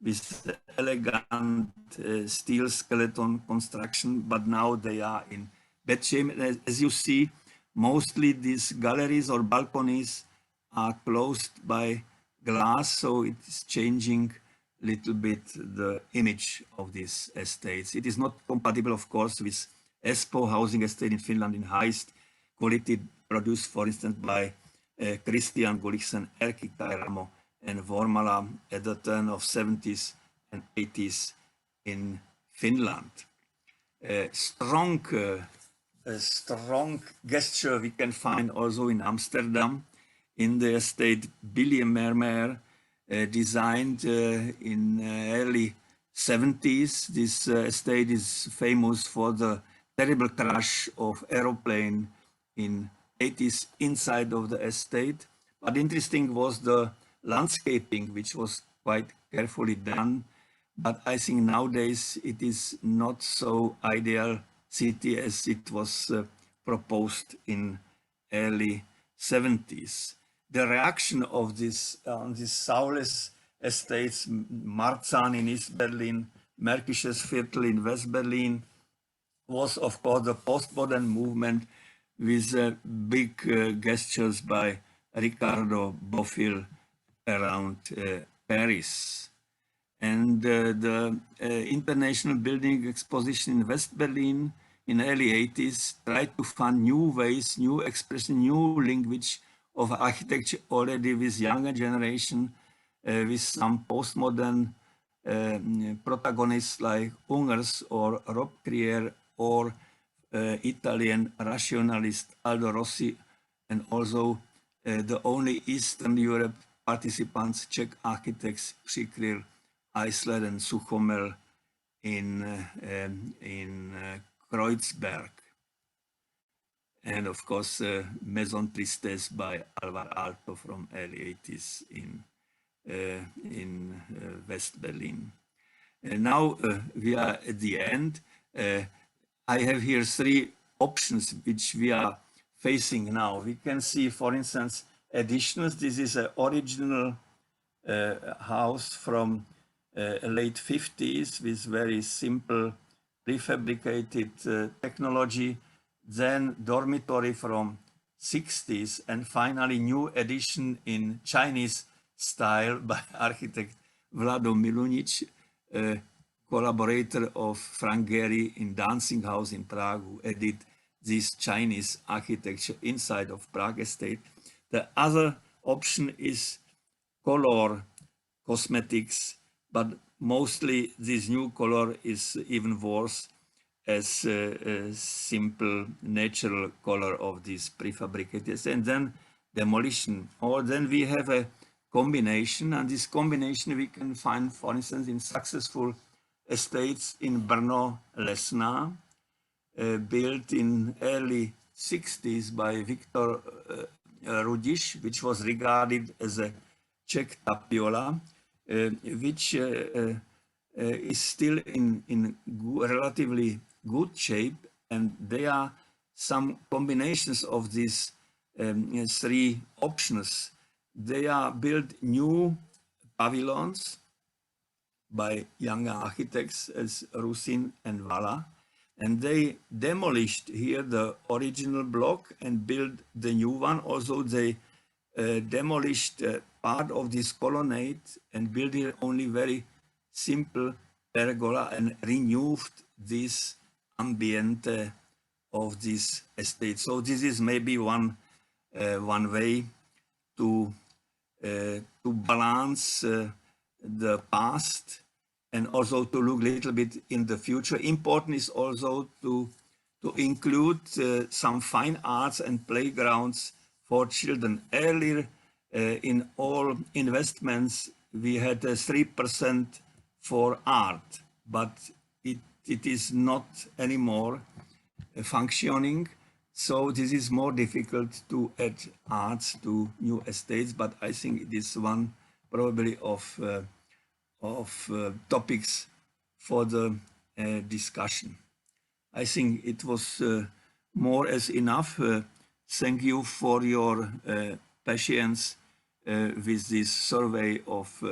with elegant steel skeleton construction, but now they are in bad shape. As you see, mostly these galleries or balconies are closed by glass, so it is changing a little bit the image of these estates. It is not compatible, of course, with Espoo housing estate in Finland in highest quality, produced, for instance, by Christian Gulliksen, Erkki Kairamo, and Vormala at the turn of 70s and 80s in Finland. A strong gesture we can find also in Amsterdam, in the estate Biljemermeer, designed in early 70s. This estate is famous for the terrible crash of aeroplane in 80s inside of the estate. But interesting was the landscaping, which was quite carefully done. But I think nowadays it is not so ideal city as it was proposed in early 70s. The reaction of this on these soulless estates, Marzahn in East Berlin, Märkisches Viertel in West Berlin, was of course the post-modern movement with big gestures by Ricardo Bofill around Paris. And the International Building Exposition in West Berlin in early 80s tried to find new ways, new expression, new language of architecture already with younger generation, with some postmodern protagonists like Ungers or Rob Krier or Italian rationalist Aldo Rossi, and also the only Eastern Europe participants, Czech architects Přikryl, Eisler and Suchomel in Kreuzberg. And of course, Maison Tristesse by Alvar Aalto from early 80s in West Berlin. And now we are at the end. I have here three options which we are facing now. We can see, for instance, additions. This is an original house from late 50s with very simple prefabricated technology. Then dormitory from 60s, and finally new addition in Chinese style by architect Vlado Milunic, collaborator of Frank Gehry in Dancing House in Prague, who added this Chinese architecture inside of Prague Estate. The other option is color cosmetics, but mostly this new color is even worse as a simple natural color of these prefabricated, and then demolition. Or then we have a combination, and this combination we can find, for instance, in successful estates in Brno-Lesná, built in early 60s by Viktor Rudiš, which was regarded as a Czech tapiola, which is still in relatively good shape, and there are some combinations of these three options. They are built new pavilions by younger architects as Rusin and Vala, and they demolished here the original block and built the new one. Also, they demolished part of this colonnade and built here only very simple pergola and renewed this ambiente of this estate. So this is maybe one way to balance the past and also to look a little bit in the future. Important is also to include some fine arts and playgrounds for children. Earlier in all investments we had 3% for art, but it is not anymore functioning. So this is more difficult to add arts to new estates, but I think it is one probably of topics for the discussion. I think it was more as enough. Thank you for your patience with this survey of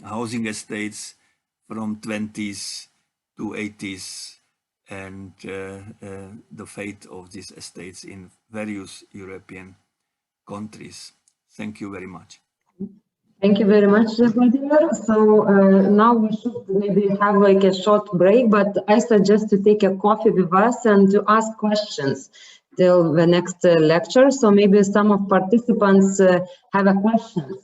housing estates from 20s to 80s and the fate of these estates in various European countries. Thank you very much. Thank you very much, Vladimir. So now we should maybe have like a short break, but I suggest to take a coffee with us and to ask questions till the next lecture. So maybe some of participants have a question.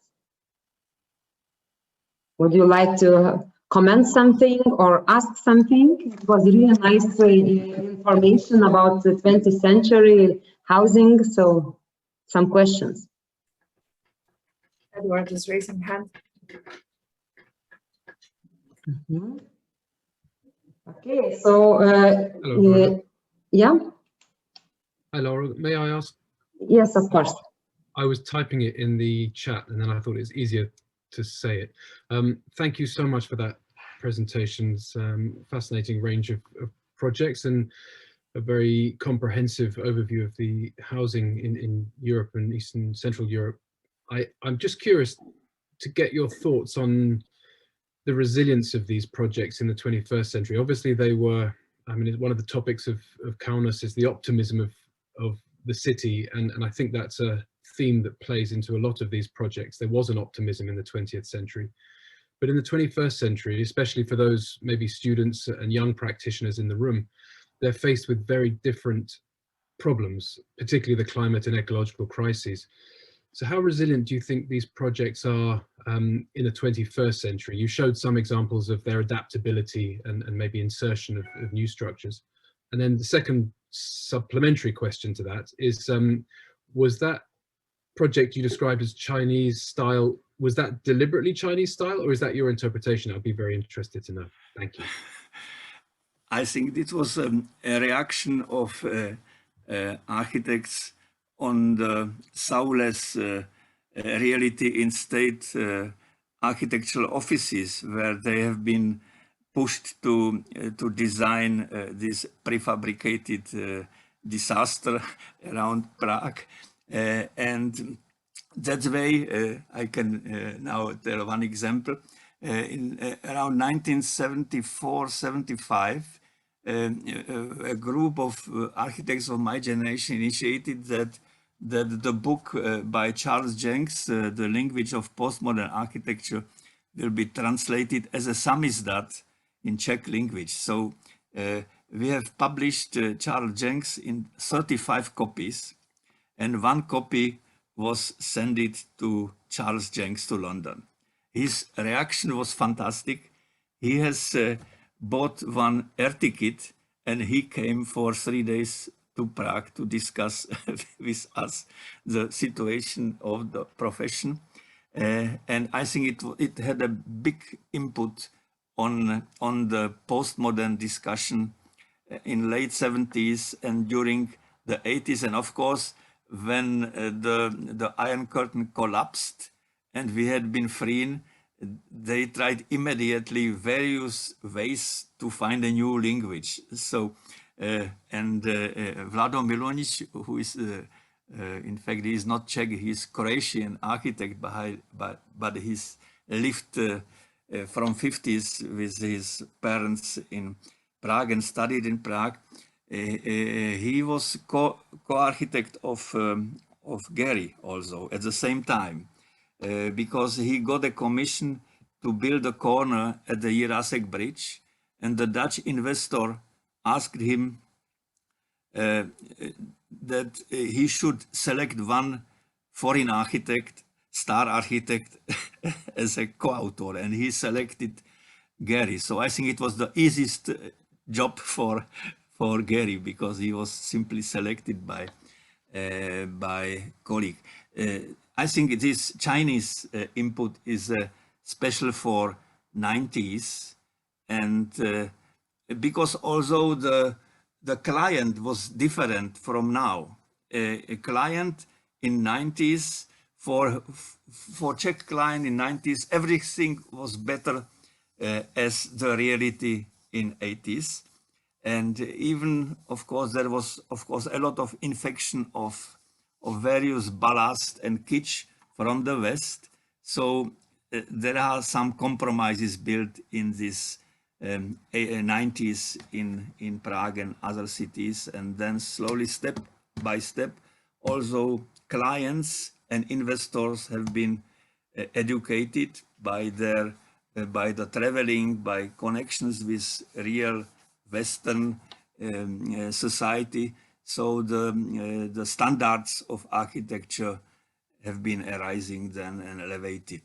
Would you like to comment something or ask something? It was really nice information about the 20th century housing. So some questions. Edward is raising hand. Mm-hmm. Okay, so Hello, yeah. Hi, Laura. May I ask? Yes, of course. I was typing it in the chat and then I thought it's easier to say it. Thank you so much for that presentation. It's fascinating range of projects and a very comprehensive overview of the housing in Europe and Eastern Central Europe. I'm just curious to get your thoughts on the resilience of these projects in the 21st century. Obviously they were, I mean, one of the topics of Kaunas is the optimism of the city, and I think that's a theme that plays into a lot of these projects. There was an optimism in the 20th century, but in the 21st century, especially for those maybe students and young practitioners in the room, they're faced with very different problems, particularly the climate and ecological crises. So how resilient do you think these projects are in the 21st century? You showed some examples of their adaptability and maybe insertion of new structures. And then the second supplementary question to that is, was that project you described as Chinese style, was that deliberately Chinese style, or is that your interpretation? I'd be very interested to know. Thank you. I think this was a reaction of architects on the soulless reality in state architectural offices, where they have been pushed to design this prefabricated disaster around Prague. And that's way I can now tell one example. In around 1974-75, a group of architects of my generation initiated that the book by Charles Jenks, The Language of Postmodern Architecture, will be translated as a Siemenstad in Czech language. So we have published Charles Jenks in 35 copies, and one copy was sent to Charles Jenks to London. His reaction was fantastic. He has bought one air ticket and he came for 3 days to Prague to discuss with us the situation of the profession. And I think it had a big input on the postmodern discussion in late 70s and during the 80s. And of course, when the Iron Curtain collapsed and we had been freeing, they tried immediately various ways to find a new language. So, Vlado Milonic, who is, in fact, he is not Czech, he is Croatian architect, but he's lived from 50s with his parents in Prague and studied in Prague. He was co-architect of Gehry also at the same time, because he got a commission to build a corner at the Jirásek Bridge, and the Dutch investor asked him that he should select one foreign architect, star architect, as a co-author, and he selected Gehry. So I think it was the easiest job for Gehry, because he was simply selected by colleague. I think this Chinese input is special for 90s, and because although the client was different from now, a client in 90s, for Czech client in 90s, everything was better as the reality in 80s. And even, of course, there was, of course, a lot of infection of various ballast and kitsch from the West. So there are some compromises built in this 90s in Prague and other cities. And then slowly, step by step, also clients and investors have been educated by the traveling, by connections with real Western society. So the standards of architecture have been arising then and elevated.